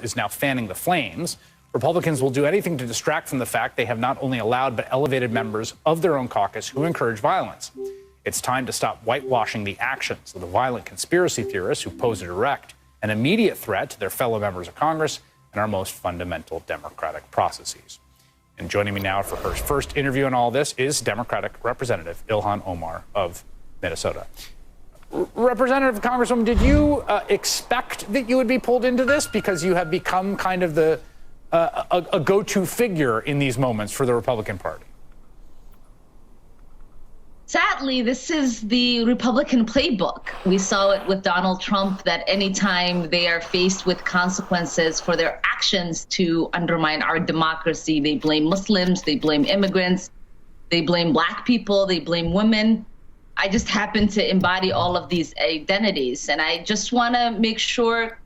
is now fanning the flames. Republicans will do anything to distract from the fact they have not only allowed but elevated members of their own caucus who encourage violence. It's time to stop whitewashing the actions of the violent conspiracy theorists who pose a direct and immediate threat to their fellow members of Congress and our most fundamental democratic processes. And joining me now for her first interview on all this is Democratic Representative Ilhan Omar of Minnesota. Representative Congresswoman, did you expect that you would be pulled into this because you have become kind of a go-to figure in these moments for the Republican Party? Sadly, this is the Republican playbook. We saw it with Donald Trump, that anytime they are faced with consequences for their actions to undermine our democracy, they blame Muslims, they blame immigrants, they blame Black people, they blame women. I just happen to embody all of these identities. And I just want to make sure,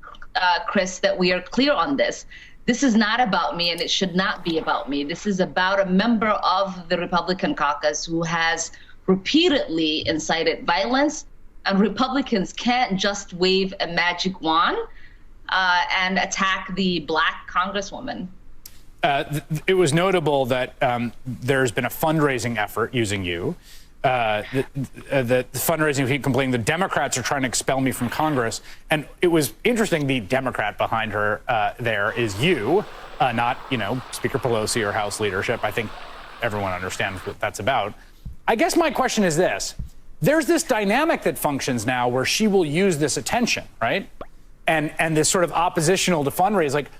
Chris, that we are clear on this. This is not about me, and it should not be about me. This is about a member of the Republican caucus who has repeatedly incited violence, and Republicans can't just wave a magic wand and attack the Black Congresswoman. It was notable that there's been a fundraising effort using you. The fundraising, people complaining the Democrats are trying to expel me from Congress. And it was interesting, the Democrat behind her there is you, not, Speaker Pelosi or House leadership. I think everyone understands what that's about. I guess my question is this. There's this dynamic that functions now where she will use this attention, right? And this sort of oppositional to fundraise. Like,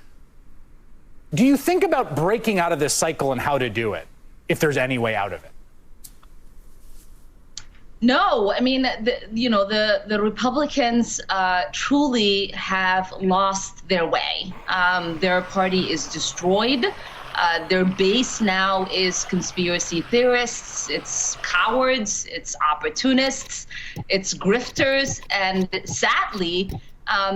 do you think about breaking out of this cycle and how to do it, if there's any way out of it? No, I mean, the Republicans truly have lost their way. Their party is destroyed. Their base now is conspiracy theorists, it's cowards, it's opportunists, it's grifters, and sadly,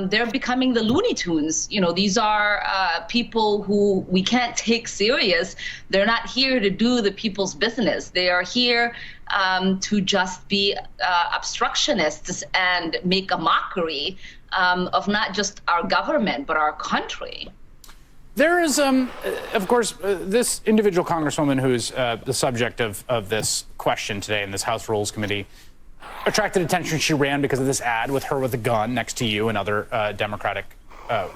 they're becoming the Looney Tunes. These are people who we can't take serious. They're not here to do the people's business. They are here to just be obstructionists and make a mockery of not just our government, but our country. There is, of course, this individual congresswoman who's the subject of this question today in this House Rules Committee attracted attention. She ran because of this ad with her with a gun next to you and other Democratic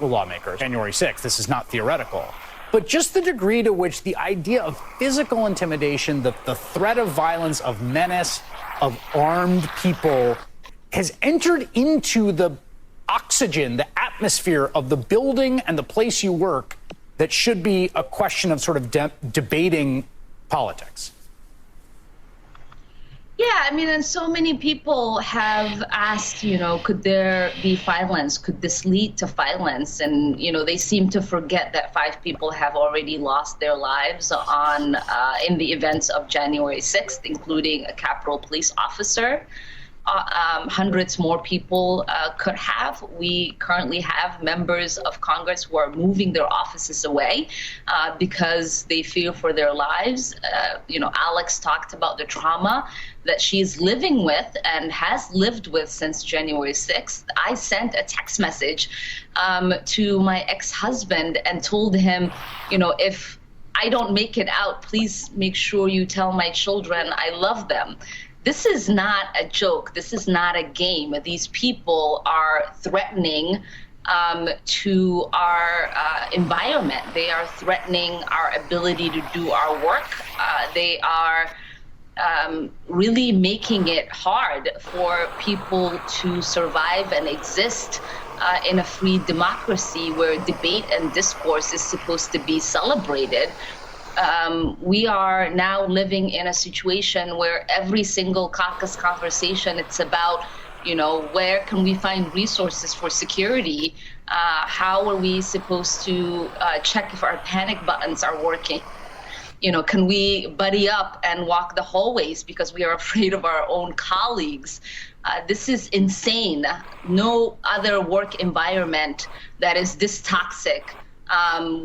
lawmakers. January 6th, this is not theoretical. But just the degree to which the idea of physical intimidation, the threat of violence, of menace, of armed people has entered into the oxygen, the atmosphere of the building and the place you work that should be a question of sort of debating politics. Yeah, I mean, and so many people have asked, could there be violence? Could this lead to violence? And, they seem to forget that 5 people have already lost their lives in the events of January 6th, including a Capitol Police officer. Hundreds more people could have. We currently have members of Congress who are moving their offices away because they fear for their lives. Alex talked about the trauma that she's living with and has lived with since January 6th. I sent a text message to my ex-husband and told him, if I don't make it out, please make sure you tell my children I love them. This is not a joke. This is not a game. These people are threatening to our environment. They are threatening our ability to do our work. They are really making it hard for people to survive and exist in a free democracy where debate and discourse is supposed to be celebrated. We are now living in a situation where every single caucus conversation, it's about, where can we find resources for security? How are we supposed to check if our panic buttons are working? Can we buddy up and walk the hallways because we are afraid of our own colleagues? This is insane. No other work environment that is this toxic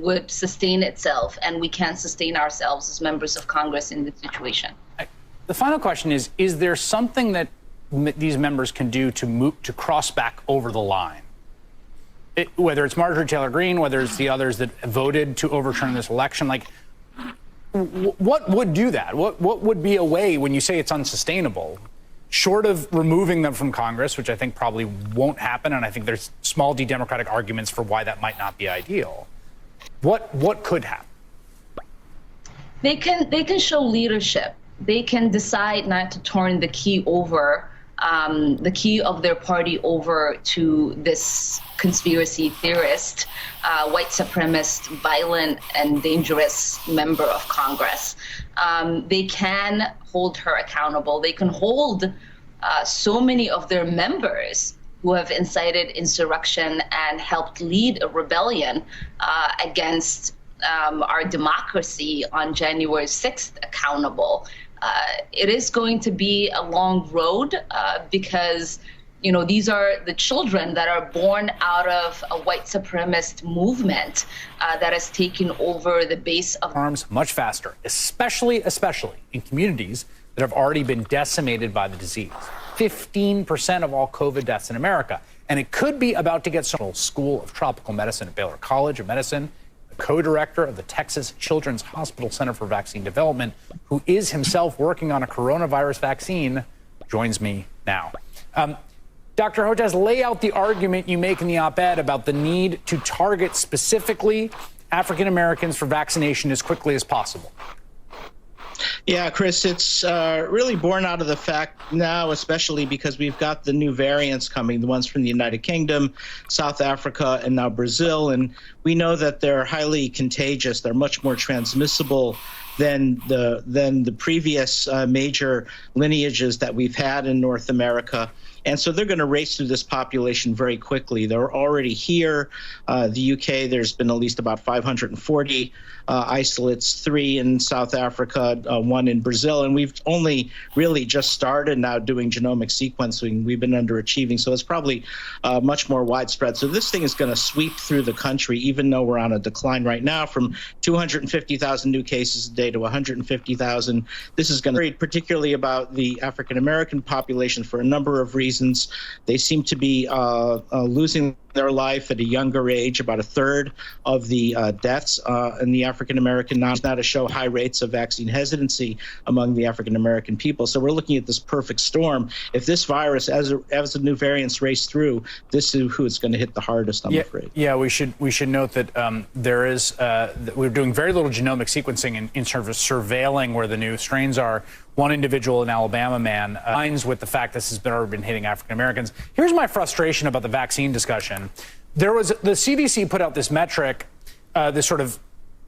would sustain itself, and we can't sustain ourselves as members of Congress in this situation. The final question is there something that these members can do to cross back over the line? whether it's Marjorie Taylor Greene, whether it's the others that voted to overturn this election, like, what would do that? What would be a way, when you say it's unsustainable, short of removing them from Congress, which I think probably won't happen, and I think there's small d-democratic arguments for why that might not be ideal. What could happen? They can show leadership. They can decide not to turn the key over, the key of their party over to this conspiracy theorist, white supremacist, violent and dangerous member of Congress. They can hold her accountable. They can hold so many of their members who have incited insurrection and helped lead a rebellion against our democracy on January 6th accountable. It is going to be a long road because, you know, these are the children that are born out of a white supremacist movement that has taken over the base of arms much faster, especially in communities that have already been decimated by the disease. 15% of all COVID deaths in America. And it could be about to get started. School of Tropical Medicine at Baylor College of Medicine, co-director of the Texas Children's Hospital Center for Vaccine Development, who is himself working on a coronavirus vaccine, joins me now. Dr. Hotez, lay out the argument you make in the op-ed about the need to target specifically African Americans for vaccination as quickly as possible. Yeah, Chris, it's really born out of the fact now, especially because we've got the new variants coming, the ones from the United Kingdom, South Africa, and now Brazil. And we know that they're highly contagious. They're much more transmissible than the previous major lineages that we've had in North America. And so they're going to race through this population very quickly. They're already here. The UK, there's been at least about 540 isolates, 3 in South Africa, 1 in Brazil. And we've only really just started now doing genomic sequencing. We've been underachieving. So it's probably much more widespread. So this thing is going to sweep through the country, even though we're on a decline right now from 250,000 new cases a day to 150,000. This is going to be particularly about the African-American population for a number of reasons. They seem to be losing their life at a younger age. About a third of the deaths in the African-American now to show high rates of vaccine hesitancy among the African-American people. So we're looking at this perfect storm. If this virus, as the new variants race through, this is who it's going to hit the hardest, I'm afraid. Yeah, we should note that we're doing very little genomic sequencing in terms of surveilling where the new strains are. One individual, an Alabama man, aligns with the fact this has already been hitting African Americans. Here's my frustration about the vaccine discussion. The CDC put out this metric, this sort of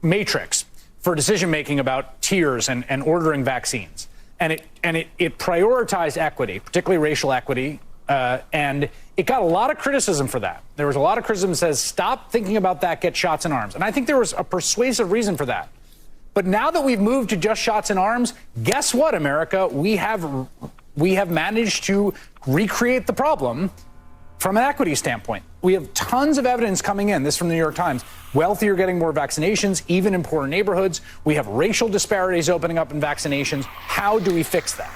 matrix for decision making about tiers and ordering vaccines, and it prioritized equity, particularly racial equity, and it got a lot of criticism for that. There was a lot of criticism that says stop thinking about that, get shots in arms, and I think there was a persuasive reason for that. But now that we've moved to just shots in arms, guess what, America? We have managed to recreate the problem from an equity standpoint. We have tons of evidence coming in, this from the New York Times, wealthier getting more vaccinations, even in poorer neighborhoods. We have racial disparities opening up in vaccinations. How do we fix that?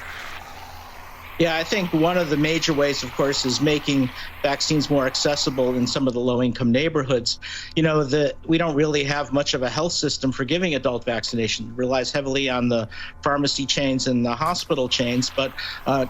Yeah, I think one of the major ways, of course, is making vaccines more accessible in some of the low-income neighborhoods. You know, we don't really have much of a health system for giving adult vaccination. It relies heavily on the pharmacy chains and the hospital chains. But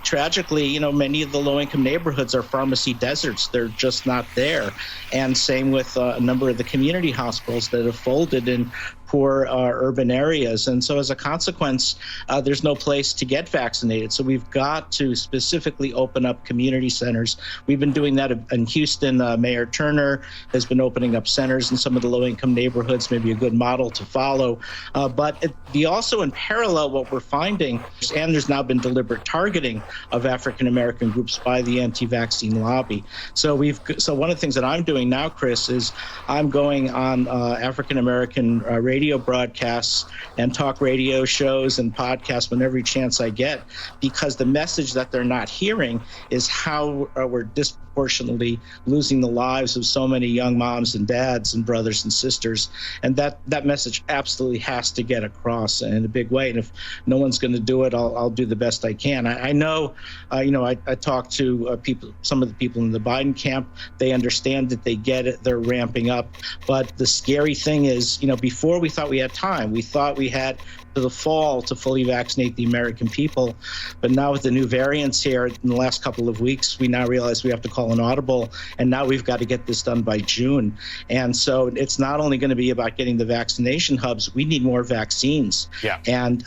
tragically, you know, many of the low-income neighborhoods are pharmacy deserts. They're just not there. And same with a number of the community hospitals that have folded in poor urban areas. And so as a consequence, there's no place to get vaccinated. So we've got to specifically open up community centers. We've been doing that in Houston. Mayor Turner has been opening up centers in some of the low-income neighborhoods, maybe a good model to follow. But also in parallel, what we're finding, and there's now been deliberate targeting of African-American groups by the anti-vaccine lobby. So one of the things that I'm doing now, Chris, is I'm going on African-American radio broadcasts and talk radio shows and podcasts whenever every chance I get, because the message that they're not hearing is how we're disproportionately disproportionately losing the lives of so many young moms and dads and brothers and sisters. And that message absolutely has to get across in a big way. And if no one's going to do it, I'll do the best I can. I know, I talked to some of the people in the Biden camp. They understand it, they get it, they're ramping up. But the scary thing is, before we thought we had time. We thought we had to the fall to fully vaccinate the American people. But now with the new variants here in the last couple of weeks, we now realize we have to call an audible, and now we've got to get this done by June. And so it's not only going to be about getting the vaccination hubs, we need more vaccines. Yeah. And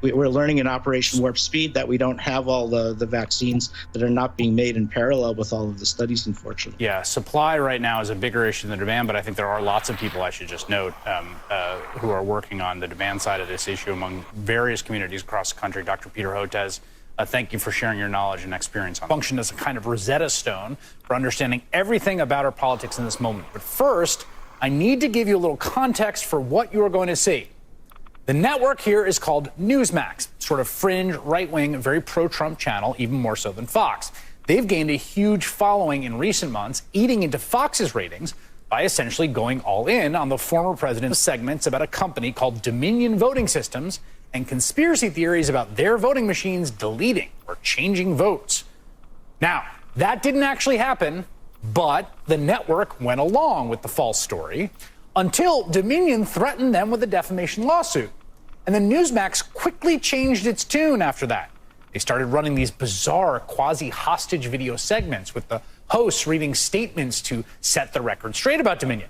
we're learning in Operation Warp Speed that we don't have all the vaccines that are not being made in parallel with all of the studies, unfortunately. Yeah, supply right now is a bigger issue than demand, but I think there are lots of people, I should just note, who are working on the demand side of this issue among various communities across the country. Dr. Peter Hotez, thank you for sharing your knowledge and experience on function as a kind of Rosetta Stone for understanding everything about our politics in this moment. But first, I need to give you a little context for what you are going to see. The network here is called Newsmax, sort of fringe, right-wing, very pro-Trump channel, even more so than Fox. They've gained a huge following in recent months, eating into Fox's ratings by essentially going all in on the former president's segments about a company called Dominion Voting Systems and conspiracy theories about their voting machines deleting or changing votes. Now, that didn't actually happen, but the network went along with the false story until Dominion threatened them with a defamation lawsuit. And then Newsmax quickly changed its tune after that. They started running these bizarre quasi-hostage video segments with the hosts reading statements to set the record straight about Dominion.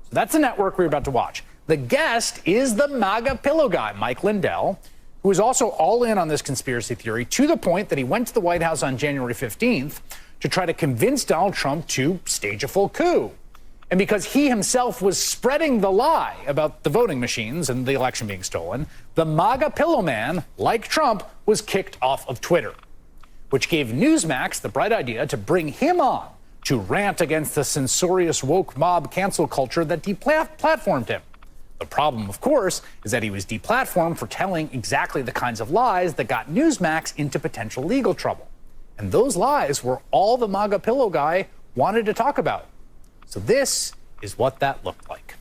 So that's the network we're about to watch. The guest is the MAGA pillow guy, Mike Lindell, who is also all in on this conspiracy theory to the point that he went to the White House on January 15th to try to convince Donald Trump to stage a full coup. And because he himself was spreading the lie about the voting machines and the election being stolen, the MAGA pillow man, like Trump, was kicked off of Twitter, which gave Newsmax the bright idea to bring him on to rant against the censorious woke mob cancel culture that deplatformed him. The problem, of course, is that he was deplatformed for telling exactly the kinds of lies that got Newsmax into potential legal trouble. And those lies were all the MAGA pillow guy wanted to talk about. So this is what that looked like.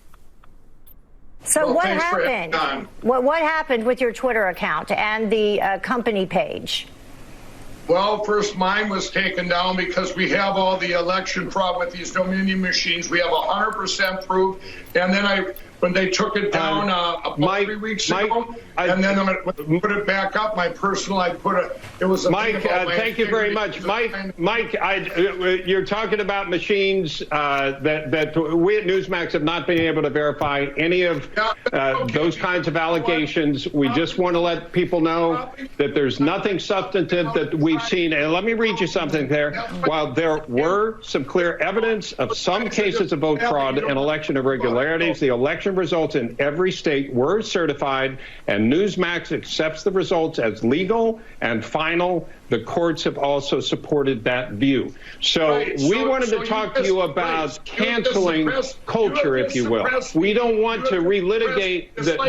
So what happened? What happened with your Twitter account and the company page? Well, first mine was taken down because we have all the election fraud with these Dominion machines. We have 100% proof. And then when they took it down about 3 weeks ago, and then I put it back up, my personal, it was a Mike, thank you very much. Mike, you're talking about machines that we at Newsmax have not been able to verify any of those kinds of allegations. We just want to let people know that there's nothing substantive that we've seen. And let me read you something there. While there were some clear evidence of some cases of vote fraud and election irregularities, the election results in every state were certified, and Newsmax accepts the results as legal and final. The courts have also supported that view. So we wanted to talk to you about canceling culture, if you will. We don't want to relitigate the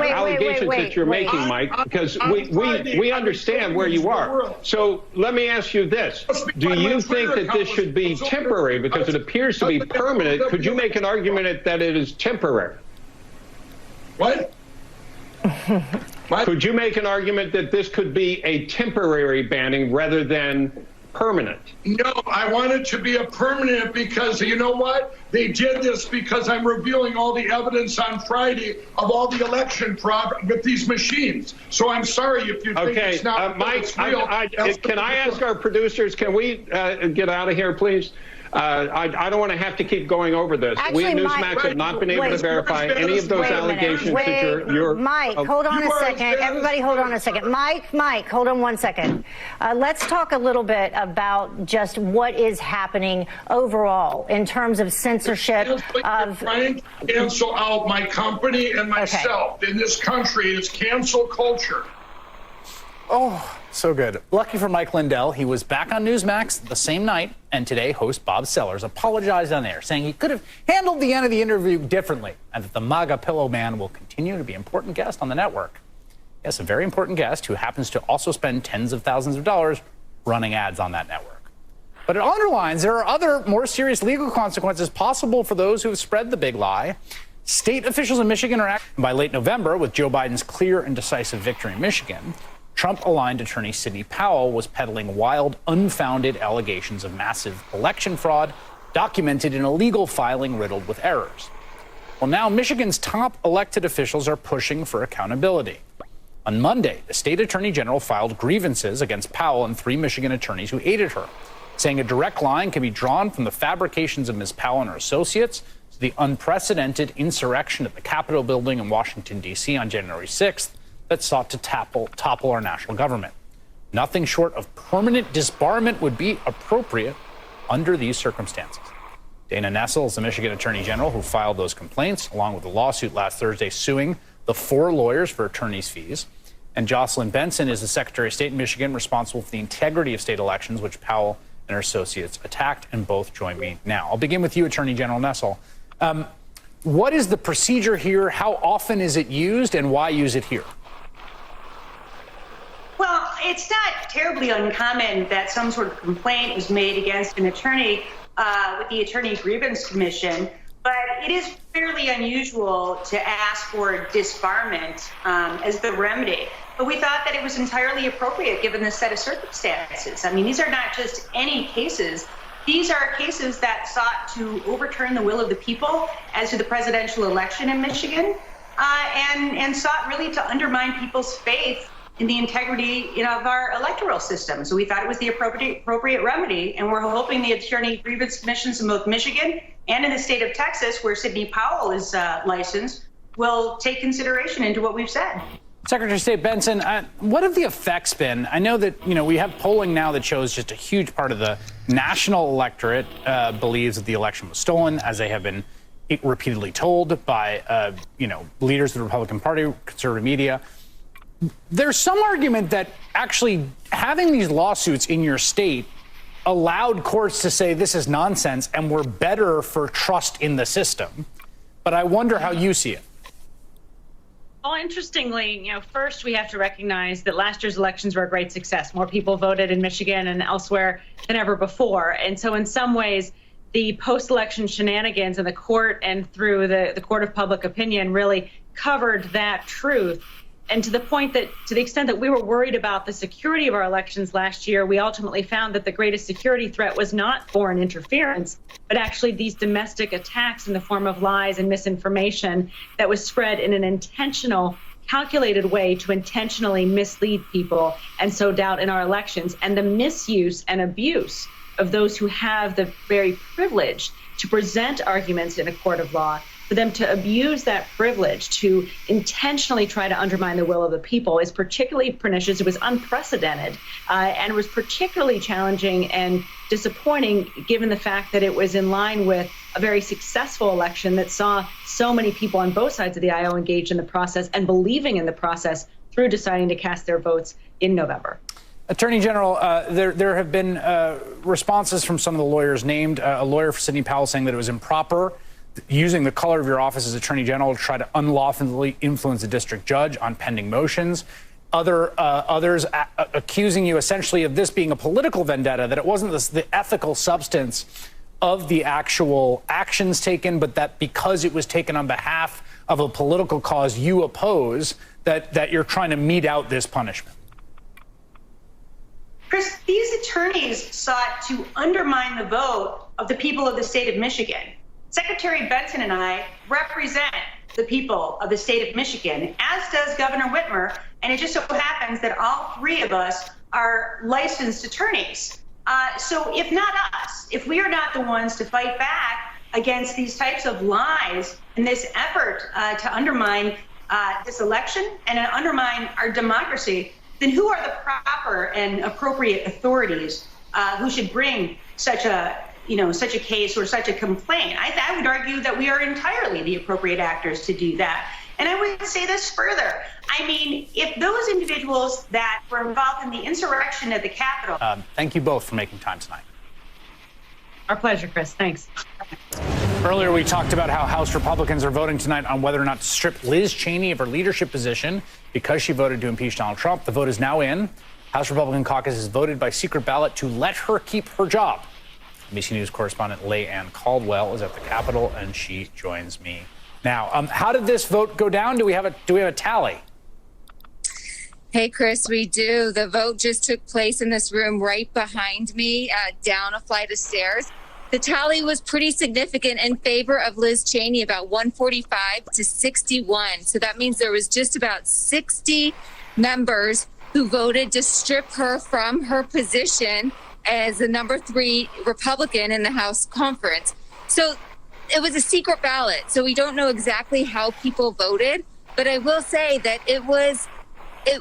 allegations that you're making, Mike, because we understand where you are. So let me ask you this. Do you think that this should be temporary because it appears to be permanent? Could you make an argument that it is temporary? What? Could you make an argument that this could be a temporary banning rather than permanent? No, I want it to be a permanent because you know what? They did this because I'm revealing all the evidence on Friday of all the election fraud with these machines. So I'm sorry if you think it's not Mike, real. Can I ask our producers, can we get out of here, please? I don't want to have to keep going over this. Actually, we at Newsmax have not been able to verify any of those allegations that you're Mike, hold on a second. Everybody hold on a second. Mike, hold on 1 second. Let's talk a little bit about just what is happening overall in terms of censorship of... Trying to cancel out my company and myself in this country. It's cancel culture. Oh, so good. Lucky for Mike Lindell, he was back on Newsmax the same night, and today host Bob Sellers apologized on air, saying he could have handled the end of the interview differently, and that the MAGA pillow man will continue to be an important guest on the network. Yes, a very important guest who happens to also spend tens of thousands of dollars running ads on that network. But it underlines there are other more serious legal consequences possible for those who have spread the big lie. State officials in Michigan are acting. By late November, with Joe Biden's clear and decisive victory in Michigan, Trump-aligned attorney Sidney Powell was peddling wild, unfounded allegations of massive election fraud documented in a legal filing riddled with errors. Well, now Michigan's top elected officials are pushing for accountability. On Monday, the state attorney general filed grievances against Powell and 3 Michigan attorneys who aided her, saying a direct line can be drawn from the fabrications of Ms. Powell and her associates to the unprecedented insurrection at the Capitol building in Washington, D.C. on January 6th that sought to topple our national government. Nothing short of permanent disbarment would be appropriate under these circumstances. Dana Nessel is the Michigan Attorney General who filed those complaints, along with a lawsuit last Thursday suing the 4 lawyers for attorneys' fees. And Jocelyn Benson is the Secretary of State in Michigan responsible for the integrity of state elections, which Powell and her associates attacked, and both join me now. I'll begin with you, Attorney General Nessel. What is the procedure here? How often is it used, and why use it here? Well, it's not terribly uncommon that some sort of complaint is made against an attorney with the Attorney Grievance Commission, but it is fairly unusual to ask for disbarment as the remedy. But we thought that it was entirely appropriate given the set of circumstances. I mean, these are not just any cases. These are cases that sought to overturn the will of the people as to the presidential election in Michigan and sought really to undermine people's faith in the integrity of our electoral system. So we thought it was the appropriate remedy, and we're hoping the Attorney Grievance Commissions in both Michigan and in the state of Texas, where Sidney Powell is licensed, will take consideration into what we've said. Secretary of State Benson, what have the effects been? I know that, we have polling now that shows just a huge part of the national electorate believes that the election was stolen, as they have been repeatedly told by, leaders of the Republican Party, conservative media. There's some argument that actually having these lawsuits in your state allowed courts to say this is nonsense and we're better for trust in the system. But I wonder how you see it. Well, interestingly, first we have to recognize that last year's elections were a great success. More people voted in Michigan and elsewhere than ever before. And so in some ways, the post-election shenanigans in the court and through the court of public opinion really covered that truth. And to the point that, to the extent that we were worried about the security of our elections last year, we ultimately found that the greatest security threat was not foreign interference, but actually these domestic attacks in the form of lies and misinformation that was spread in an intentional, calculated way to intentionally mislead people and sow doubt in our elections, and the misuse and abuse of those who have the very privilege to present arguments in a court of law, for them to abuse that privilege to intentionally try to undermine the will of the people is particularly pernicious. It was unprecedented, and it was particularly challenging and disappointing given the fact that it was in line with a very successful election that saw so many people on both sides of the aisle engaged in the process and believing in the process through deciding to cast their votes in November. Attorney General, there have been responses from some of the lawyers named. A lawyer for Sidney Powell saying that it was improper using the color of your office as Attorney General to try to unlawfully influence a district judge on pending motions. Others accusing you essentially of this being a political vendetta, that it wasn't the ethical substance of the actual actions taken, but that because it was taken on behalf of a political cause you oppose, that you're trying to mete out this punishment. Chris, these attorneys sought to undermine the vote of the people of the state of Michigan. Secretary Benson and I represent the people of the state of Michigan, as does Governor Whitmer, and it just so happens that all 3 of us are licensed attorneys. So if not us, if we are not the ones to fight back against these types of lies and this effort to undermine this election and undermine our democracy, then who are the proper and appropriate authorities who should bring such a case or such a complaint? I would argue that we are entirely the appropriate actors to do that. And I would say this further. I mean, if those individuals that were involved in the insurrection at the Capitol. Thank you both for making time tonight. Our pleasure, Chris. Thanks. Earlier, we talked about how House Republicans are voting tonight on whether or not to strip Liz Cheney of her leadership position because she voted to impeach Donald Trump. The vote is now in. House Republican caucus has voted by secret ballot to let her keep her job. NBC News correspondent Leanne Caldwell is at the Capitol, and she joins me now. How did this vote go down? Do we have a tally? Hey, Chris, we do. The vote just took place in this room right behind me, down a flight of stairs. The tally was pretty significant in favor of Liz Cheney, about 145 to 61. So that means there was just about 60 members who voted to strip her from her position as the number 3 Republican in the House conference. So it was a secret ballot. So we don't know exactly how people voted, but I will say that it was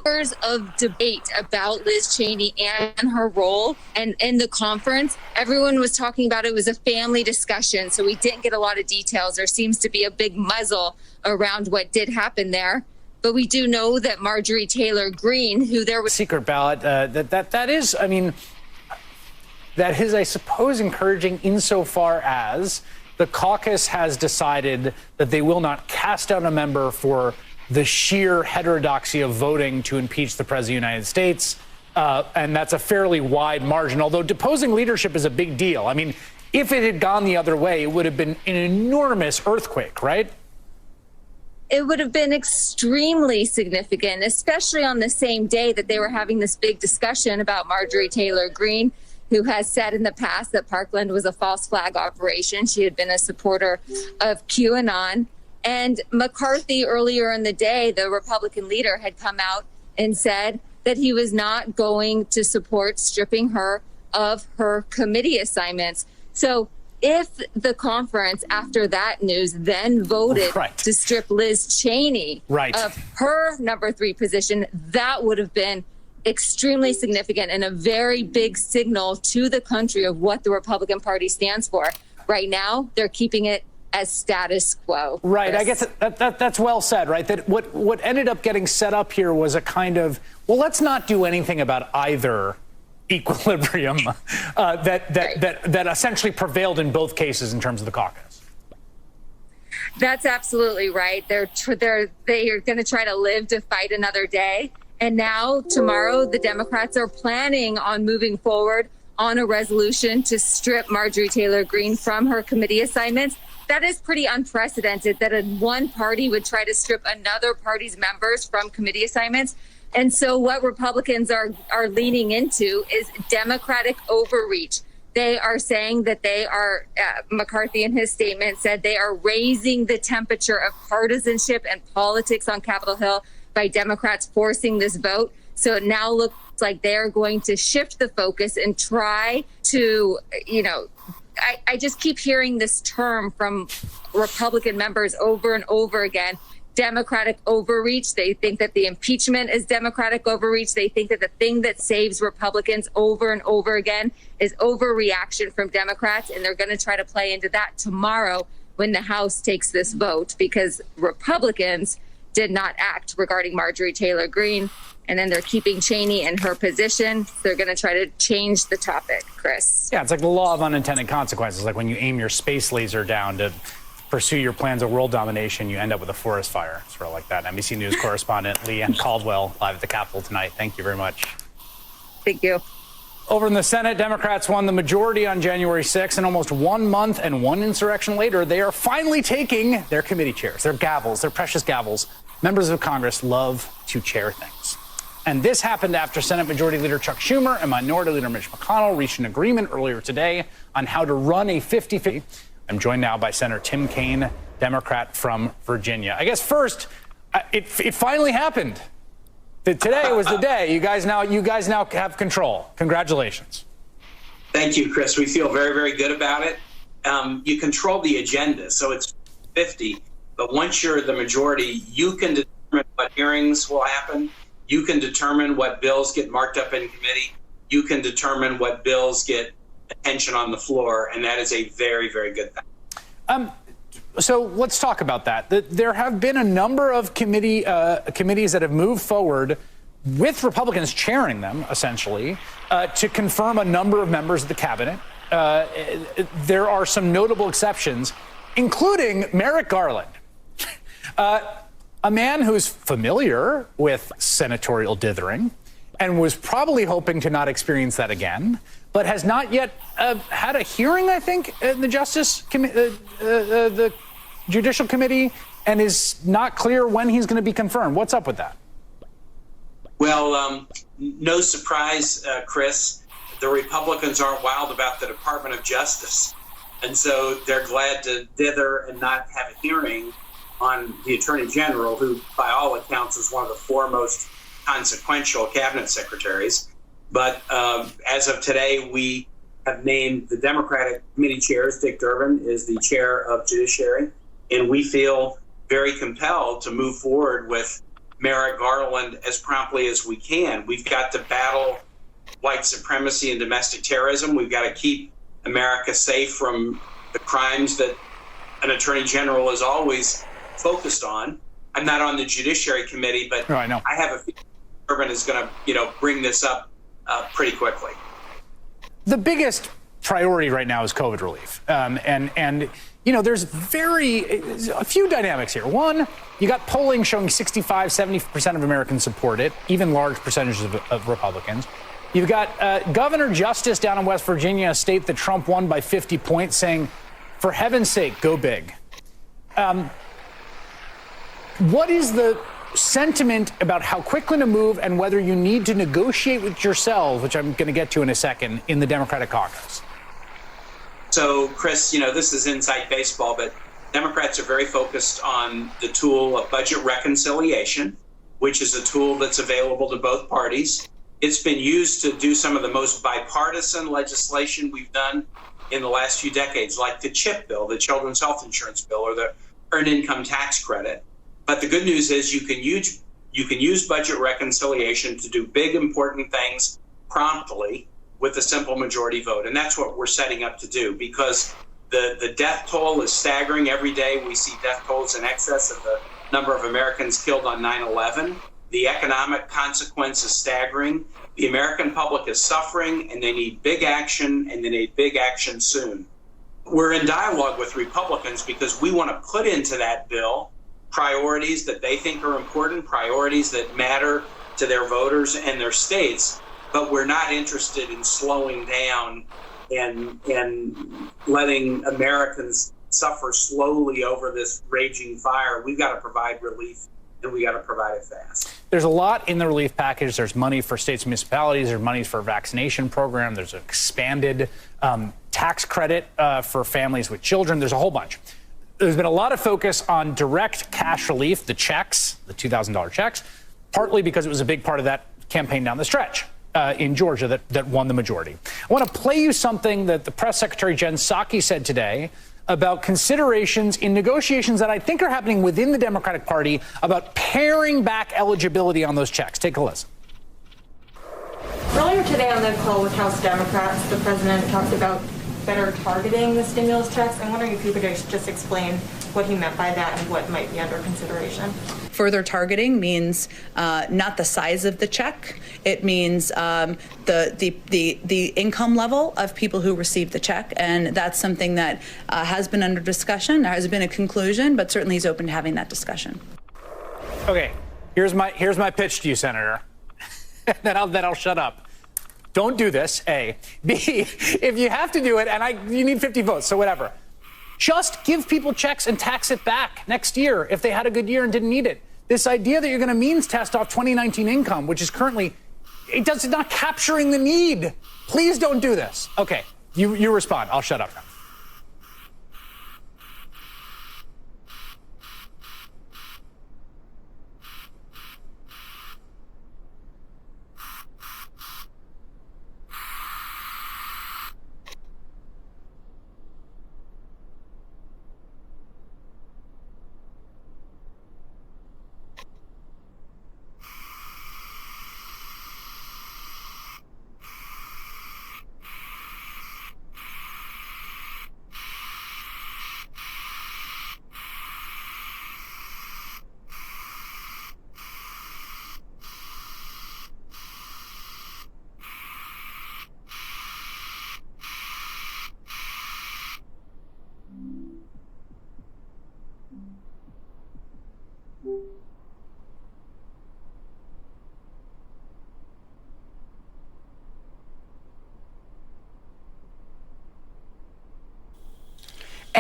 hours of debate about Liz Cheney and her role. And in the conference, everyone was talking about it was a family discussion. So we didn't get a lot of details. There seems to be a big muzzle around what did happen there. But we do know that Marjorie Taylor Greene, who there was secret ballot, that is, I mean, that is, I suppose, encouraging insofar as the caucus has decided that they will not cast out a member for the sheer heterodoxy of voting to impeach the president of the United States. And that's a fairly wide margin, although deposing leadership is a big deal. I mean, if it had gone the other way, it would have been an enormous earthquake, right? It would have been extremely significant, especially on the same day that they were having this big discussion about Marjorie Taylor Greene, who has said in the past that Parkland was a false flag operation. She had been a supporter of QAnon. And McCarthy, earlier in the day, the Republican leader, had come out and said that he was not going to support stripping her of her committee assignments. So if the conference, after that news, then voted to strip Liz Cheney of her number 3 position, that would have been extremely significant and a very big signal to the country of what the Republican Party stands for. Right now, they're keeping it as status quo. Right. I guess that's well said, right? That what ended up getting set up here was a kind of, well, let's not do anything about either equilibrium that essentially prevailed in both cases in terms of the caucus. That's absolutely right. They are going to try to live to fight another day. And now, tomorrow, the Democrats are planning on moving forward on a resolution to strip Marjorie Taylor Greene from her committee assignments. That is pretty unprecedented that one party would try to strip another party's members from committee assignments. And so what Republicans are leaning into is Democratic overreach. They are saying that they are, McCarthy in his statement said they are raising the temperature of partisanship and politics on Capitol Hill by Democrats forcing this vote. So it now looks like they're going to shift the focus and try to, I just keep hearing this term from Republican members over and over again, Democratic overreach. They think that the impeachment is Democratic overreach. They think that the thing that saves Republicans over and over again is overreaction from Democrats. And they're going to try to play into that tomorrow when the House takes this vote, because Republicans did not act regarding Marjorie Taylor Greene. And then they're keeping Cheney in her position. They're going to try to change the topic, Chris. Yeah, it's like the law of unintended consequences. Like when you aim your space laser down to pursue your plans of world domination, you end up with a forest fire. Sort of like that. NBC News correspondent Leanne Caldwell live at the Capitol tonight. Thank you very much. Thank you. Over in the Senate, Democrats won the majority on January 6th, and almost 1 month and one insurrection later, they are finally taking their committee chairs, their gavels, their precious gavels. Members of Congress love to chair things. And this happened after Senate Majority Leader Chuck Schumer and Minority Leader Mitch McConnell reached an agreement earlier today on how to run a 50-50. I'm joined now by Senator Tim Kaine, Democrat from Virginia. I guess first, it finally happened. Today was the day. You guys now have control. Congratulations. Thank you, Chris. We feel very, very good about it. You control the agenda, so it's 50. But once you're the majority, you can determine what hearings will happen. You can determine what bills get marked up in committee. You can determine what bills get attention on the floor, and that is a very, very good thing. So let's talk about that. There have been a number of committees that have moved forward with Republicans chairing them, essentially, to confirm a number of members of the cabinet. There are some notable exceptions, including Merrick Garland. A man who's familiar with senatorial dithering and was probably hoping to not experience that again, but has not yet had a hearing, I think, in the the Judicial Committee, and is not clear when he's going to be confirmed. What's up with that? Well, no surprise, Chris. The Republicans aren't wild about the Department of Justice. And so they're glad to dither and not have a hearing on the Attorney General, who, by all accounts, is one of the foremost consequential cabinet secretaries. But as of today, we have named the Democratic committee chairs. Dick Durbin is the chair of Judiciary, and we feel very compelled to move forward with Merrick Garland as promptly as we can. We've got to battle white supremacy and domestic terrorism. We've got to keep America safe from the crimes that an attorney general is always focused on. I'm not on the Judiciary Committee, but I know. I have a feeling Durbin is going to, bring this up pretty quickly. The biggest priority right now is COVID relief, and there's a few dynamics here. One, you got polling showing 65-70% of Americans support it, even large percentages of Republicans. You've got Governor Justice down in West Virginia, a state that Trump won by 50 points, saying, for heaven's sake, go big. What is the sentiment about how quickly to move and whether you need to negotiate with yourselves, which I'm going to get to in a second, in the Democratic caucus? So, Chris, this is inside baseball, but Democrats are very focused on the tool of budget reconciliation, which is a tool that's available to both parties. It's been used to do some of the most bipartisan legislation we've done in the last few decades, like the CHIP bill, the Children's Health Insurance bill, or the Earned Income Tax Credit. But the good news is you can use budget reconciliation to do big, important things promptly with a simple majority vote. And that's what we're setting up to do, because the death toll is staggering. Every day we see death tolls in excess of the number of Americans killed on 9/11. The economic consequence is staggering. The American public is suffering, and they need big action, and they need big action soon. We're in dialogue with Republicans because we want to put into that bill priorities that they think are important, priorities that matter to their voters and their states, but we're not interested in slowing down and letting Americans suffer slowly over this raging fire. We've got to provide relief, and we got to provide it fast. There's a lot in the relief package. There's money for states and municipalities. There's money for a vaccination program. There's an expanded tax credit for families with children. There's a whole bunch. There's been a lot of focus on direct cash relief, the checks, the $2,000 checks, partly because it was a big part of that campaign down the stretch in Georgia that won the majority. I want to play you something that the press secretary Jen Psaki said today about considerations in negotiations that I think are happening within the Democratic Party about paring back eligibility on those checks. Take a listen. Earlier today on the call with House Democrats, the president talked about better targeting the stimulus checks. I'm wondering if you could just explain what he meant by that and what might be under consideration. Further targeting means not the size of the check. It means the income level of people who receive the check, and that's something that has been under discussion. There has been a conclusion, but certainly he's open to having that discussion. Okay, here's my pitch to you, Senator. then I'll shut up. Don't do this, A. B, if you have to do it, and you need 50 votes, so whatever. Just give people checks and tax it back next year if they had a good year and didn't need it. This idea that you're going to means test off 2019 income, which is currently, it's not capturing the need. Please don't do this. Okay, you respond. I'll shut up now.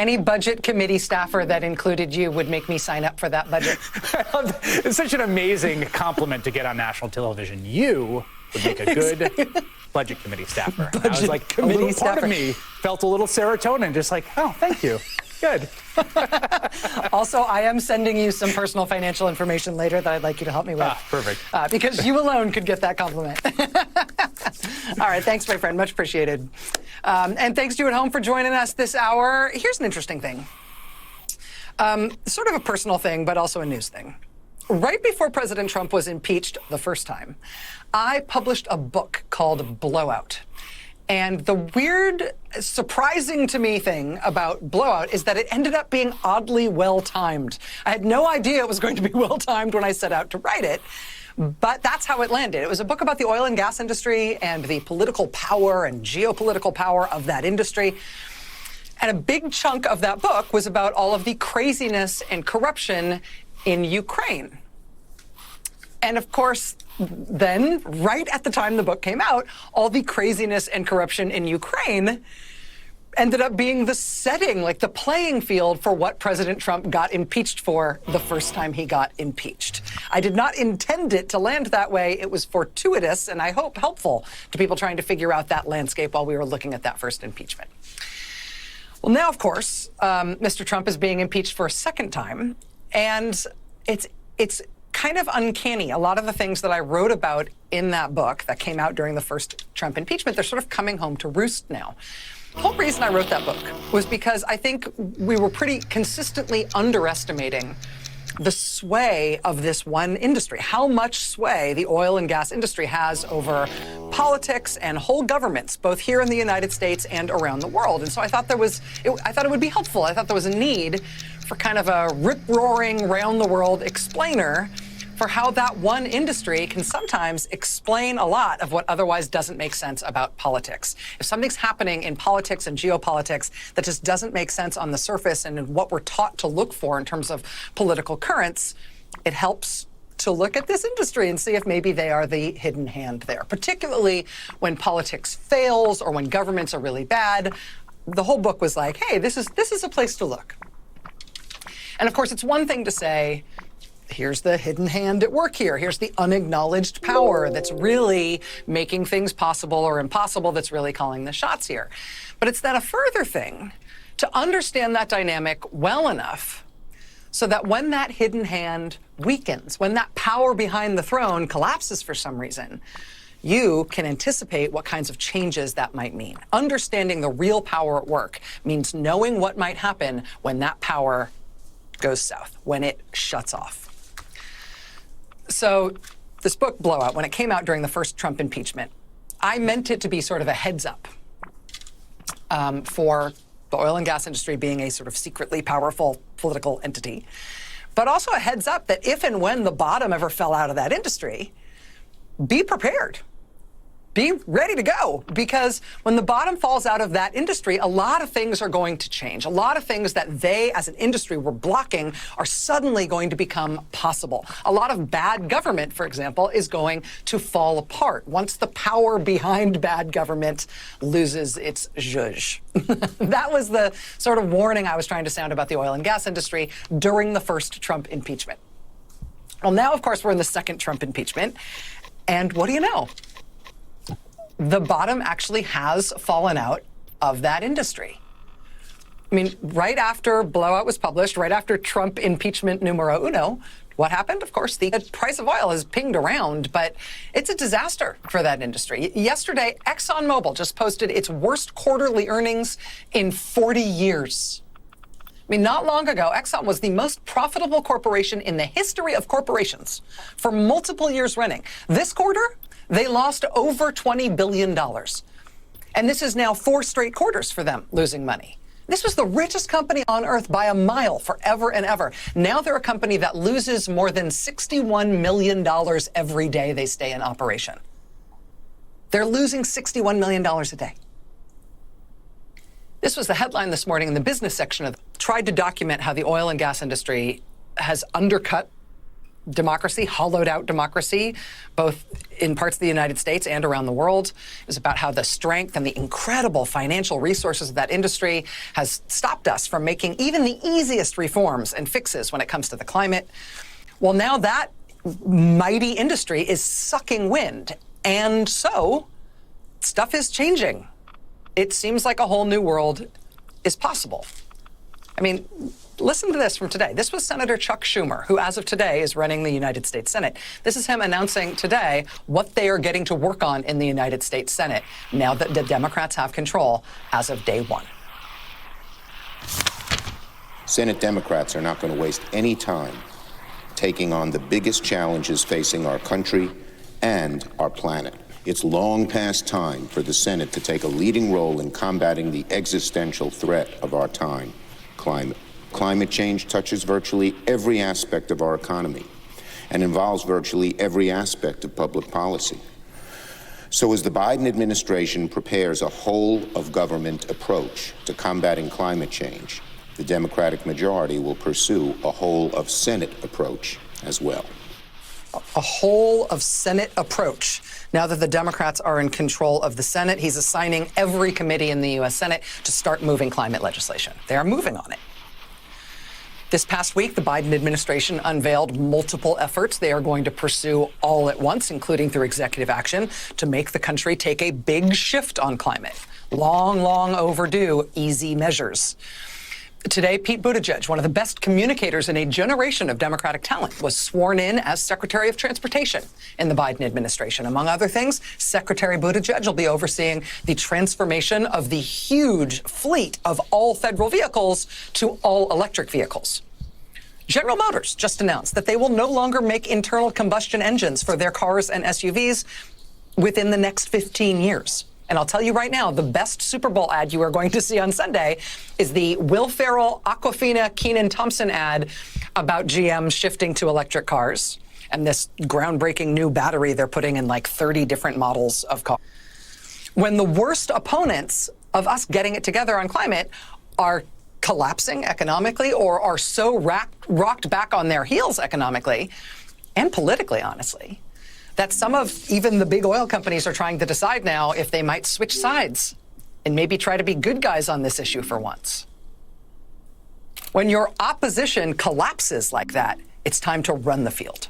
Any budget committee staffer that included you would make me sign up for that budget. It's such an amazing compliment to get on national television. You would make a good budget committee staffer. I was like, a little part of me felt a little serotonin, just like, oh, thank you. Good. Also, I am sending you some personal financial information later that I'd like you to help me with. Perfect. Because you alone could get that compliment. All right. Thanks, my friend. Much appreciated. And thanks to you at home for joining us this hour. Here's an interesting thing. Sort of a personal thing, but also a news thing. Right before President Trump was impeached the first time, I published a book called Blowout. And the weird, surprising to me thing about Blowout is that it ended up being oddly well-timed. I had no idea it was going to be well-timed when I set out to write it, but that's how it landed. It was a book about the oil and gas industry and the political power and geopolitical power of that industry. And a big chunk of that book was about all of the craziness and corruption in Ukraine. And of course, then, right at the time the book came out, all the craziness and corruption in Ukraine ended up being the setting, like the playing field for what President Trump got impeached for the first time he got impeached. I did not intend it to land that way. It was fortuitous and I hope helpful to people trying to figure out that landscape while we were looking at that first impeachment. Well, now, of course, Mr. Trump is being impeached for a second time, and it's kind of uncanny. A lot of the things that I wrote about in that book that came out during the first Trump impeachment, they're sort of coming home to roost now. The whole reason I wrote that book was because I think we were pretty consistently underestimating the sway of this one industry, how much sway the oil and gas industry has over politics and whole governments, both here in the United States and around the world. And so I thought I thought it would be helpful. I thought there was a need for kind of a rip-roaring, round-the-world explainer for how that one industry can sometimes explain a lot of what otherwise doesn't make sense about politics. If something's happening in politics and geopolitics that just doesn't make sense on the surface and in what we're taught to look for in terms of political currents, it helps to look at this industry and see if maybe they are the hidden hand there, particularly when politics fails or when governments are really bad. The whole book was like, hey, this is a place to look. And of course, it's one thing to say, here's the hidden hand at work here. Here's the unacknowledged power that's really making things possible or impossible, that's really calling the shots here. But it's then a further thing to understand that dynamic well enough so that when that hidden hand weakens, when that power behind the throne collapses for some reason, you can anticipate what kinds of changes that might mean. Understanding the real power at work means knowing what might happen when that power goes south, when it shuts off. So this book, Blowout, when it came out during the first Trump impeachment, I meant it to be sort of a heads up for the oil and gas industry being a sort of secretly powerful political entity, but also a heads up that if and when the bottom ever fell out of that industry, be prepared. Be ready to go, because when the bottom falls out of that industry, a lot of things are going to change. A lot of things that they, as an industry, were blocking are suddenly going to become possible. A lot of bad government, for example, is going to fall apart once the power behind bad government loses its zhuzh. That was the sort of warning I was trying to sound about the oil and gas industry during the first Trump impeachment. Well, now, of course, we're in the second Trump impeachment. And what do you know? The bottom actually has fallen out of that industry. I mean, right after Blowout was published, right after Trump impeachment numero uno, what happened? Of course, the price of oil has pinged around, but it's a disaster for that industry. Yesterday, ExxonMobil just posted its worst quarterly earnings in 40 years. I mean, not long ago, Exxon was the most profitable corporation in the history of corporations for multiple years running. This quarter, they lost over $20 billion. And this is now 4 straight quarters for them losing money. This was the richest company on earth by a mile forever and ever. Now they're a company that loses more than $61 million every day they stay in operation. They're losing $61 million a day. This was the headline this morning in the business section of tried to document how the oil and gas industry has undercut democracy, hollowed out democracy, both in parts of the United States and around the world. It was about how the strength and the incredible financial resources of that industry has stopped us from making even the easiest reforms and fixes when it comes to the climate. Well, now that mighty industry is sucking wind, and so stuff is changing. It seems like a whole new world is possible. I mean, listen to this from today. This was Senator Chuck Schumer, who as of today is running the United States Senate. This is him announcing today what they are getting to work on in the United States Senate now that the Democrats have control as of day one. Senate Democrats are not going to waste any time taking on the biggest challenges facing our country and our planet. It's long past time for the Senate to take a leading role in combating the existential threat of our time, climate. Climate change touches virtually every aspect of our economy and involves virtually every aspect of public policy. So as the Biden administration prepares a whole-of-government approach to combating climate change, the Democratic majority will pursue a whole-of-Senate approach as well. A whole-of-Senate approach. Now that the Democrats are in control of the Senate, he's assigning every committee in the U.S. Senate to start moving climate legislation. They are moving on it. This past week, the Biden administration unveiled multiple efforts they are going to pursue all at once, including through executive action, to make the country take a big shift on climate. Long, long overdue, easy measures. Today, Pete Buttigieg, one of the best communicators in a generation of Democratic talent, was sworn in as Secretary of Transportation in the Biden administration. Among other things, Secretary Buttigieg will be overseeing the transformation of the huge fleet of all federal vehicles to all electric vehicles. General Motors just announced that they will no longer make internal combustion engines for their cars and SUVs within the next 15 years. And I'll tell you right now, the best Super Bowl ad you are going to see on Sunday is the Will Ferrell, Awkwafina, Kenan Thompson ad about GM shifting to electric cars and this groundbreaking new battery they're putting in like 30 different models of cars. When the worst opponents of us getting it together on climate are collapsing economically or are so rocked back on their heels economically and politically, honestly, that some of even the big oil companies are trying to decide now if they might switch sides and maybe try to be good guys on this issue for once. When your opposition collapses like that, it's time to run the field.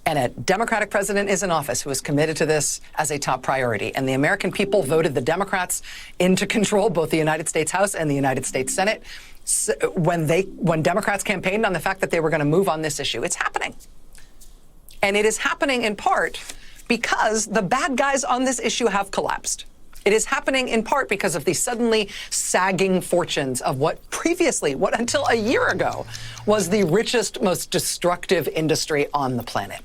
And a Democratic president is in office who is committed to this as a top priority. And the American people voted the Democrats into control, both the United States House and the United States Senate, when Democrats campaigned on the fact that they were going to move on this issue. It's happening. And it is happening in part because the bad guys on this issue have collapsed. It is happening in part because of the suddenly sagging fortunes of what until a year ago, was the richest, most destructive industry on the planet.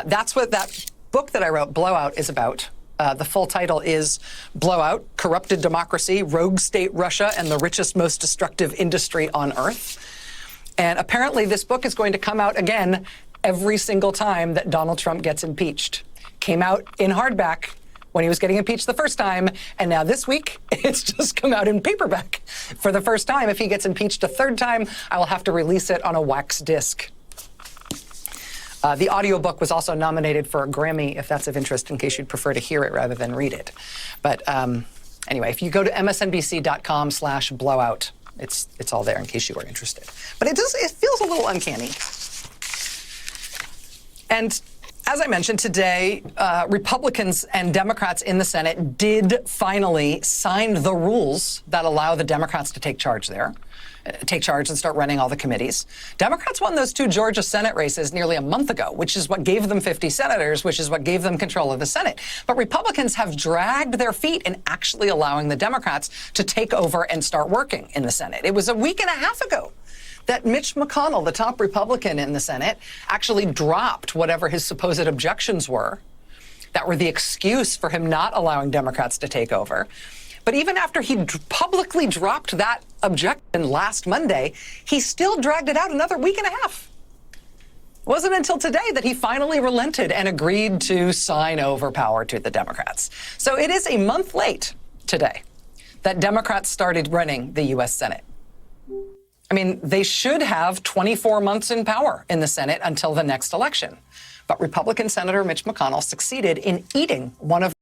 That's what that book that I wrote, Blowout, is about. The full title is Blowout: Corrupted Democracy, Rogue State Russia, and the Richest, Most Destructive Industry on Earth. And apparently this book is going to come out again every single time that Donald Trump gets impeached. Came out in hardback when he was getting impeached the first time, and now this week it's just come out in paperback for the first time. If he gets impeached a third time, I will have to release it on a wax disc. The audiobook was also nominated for a Grammy, if that's of interest, in case you'd prefer to hear it rather than read it. But anyway, if you go to msnbc.com/blowout, it's all there in case you were interested. But it feels a little uncanny. And as I mentioned today, Republicans and Democrats in the Senate did finally sign the rules that allow the Democrats to take charge and start running all the committees. Democrats won those 2 Georgia Senate races nearly a month ago, which is what gave them 50 senators, which is what gave them control of the Senate. But Republicans have dragged their feet in actually allowing the Democrats to take over and start working in the Senate. It was a week and a half ago that Mitch McConnell, the top Republican in the Senate, actually dropped whatever his supposed objections were that were the excuse for him not allowing Democrats to take over. But even after he publicly dropped that objection last Monday, he still dragged it out another week and a half. It wasn't until today that he finally relented and agreed to sign over power to the Democrats. So it is a month late today that Democrats started running the U.S. Senate. I mean, they should have 24 months in power in the Senate until the next election. But Republican Senator Mitch McConnell succeeded in eating one of